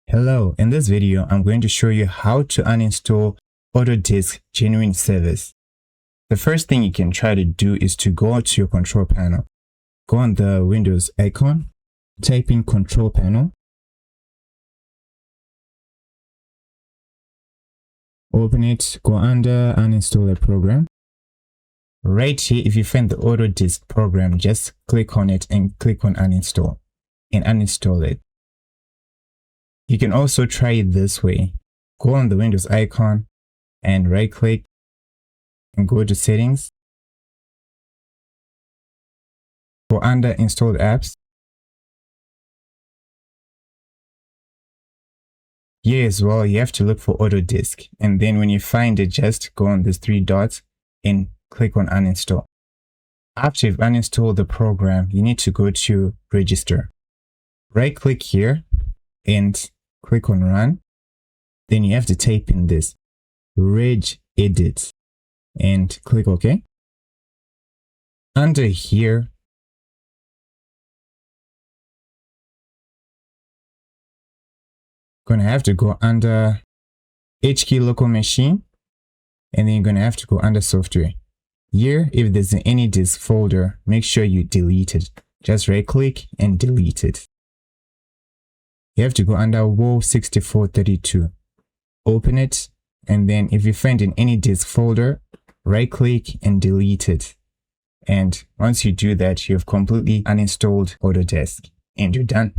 Hello, in this video, I'm going to show you how to uninstall Autodesk Genuine Service. The first thing you can try to do is to go to your control panel. Go on the Windows icon, type in control panel, open it, go under uninstall a program. Right here, if you find the Autodesk program, just click on it and click on uninstall and uninstall it. You can also try it this way. Go on the Windows icon and right click and go to settings. Go under installed apps. Here as well, you have to look for Autodesk, and then when you find it, just go on these three dots and click on uninstall. After you've uninstalled the program, you need to go to register. Right click here and click on run. Then you have to type in this reg edit and click OK. Under here, going to have to go under HK local machine, and then you're going to have to go under software. Here, if there's any disk folder, make sure you delete it. Just right click and delete it. You have to go under WO6432. Open it, and then if you find in any disk folder, right click and delete it. And once you do that, you've completely uninstalled Autodesk and you're done.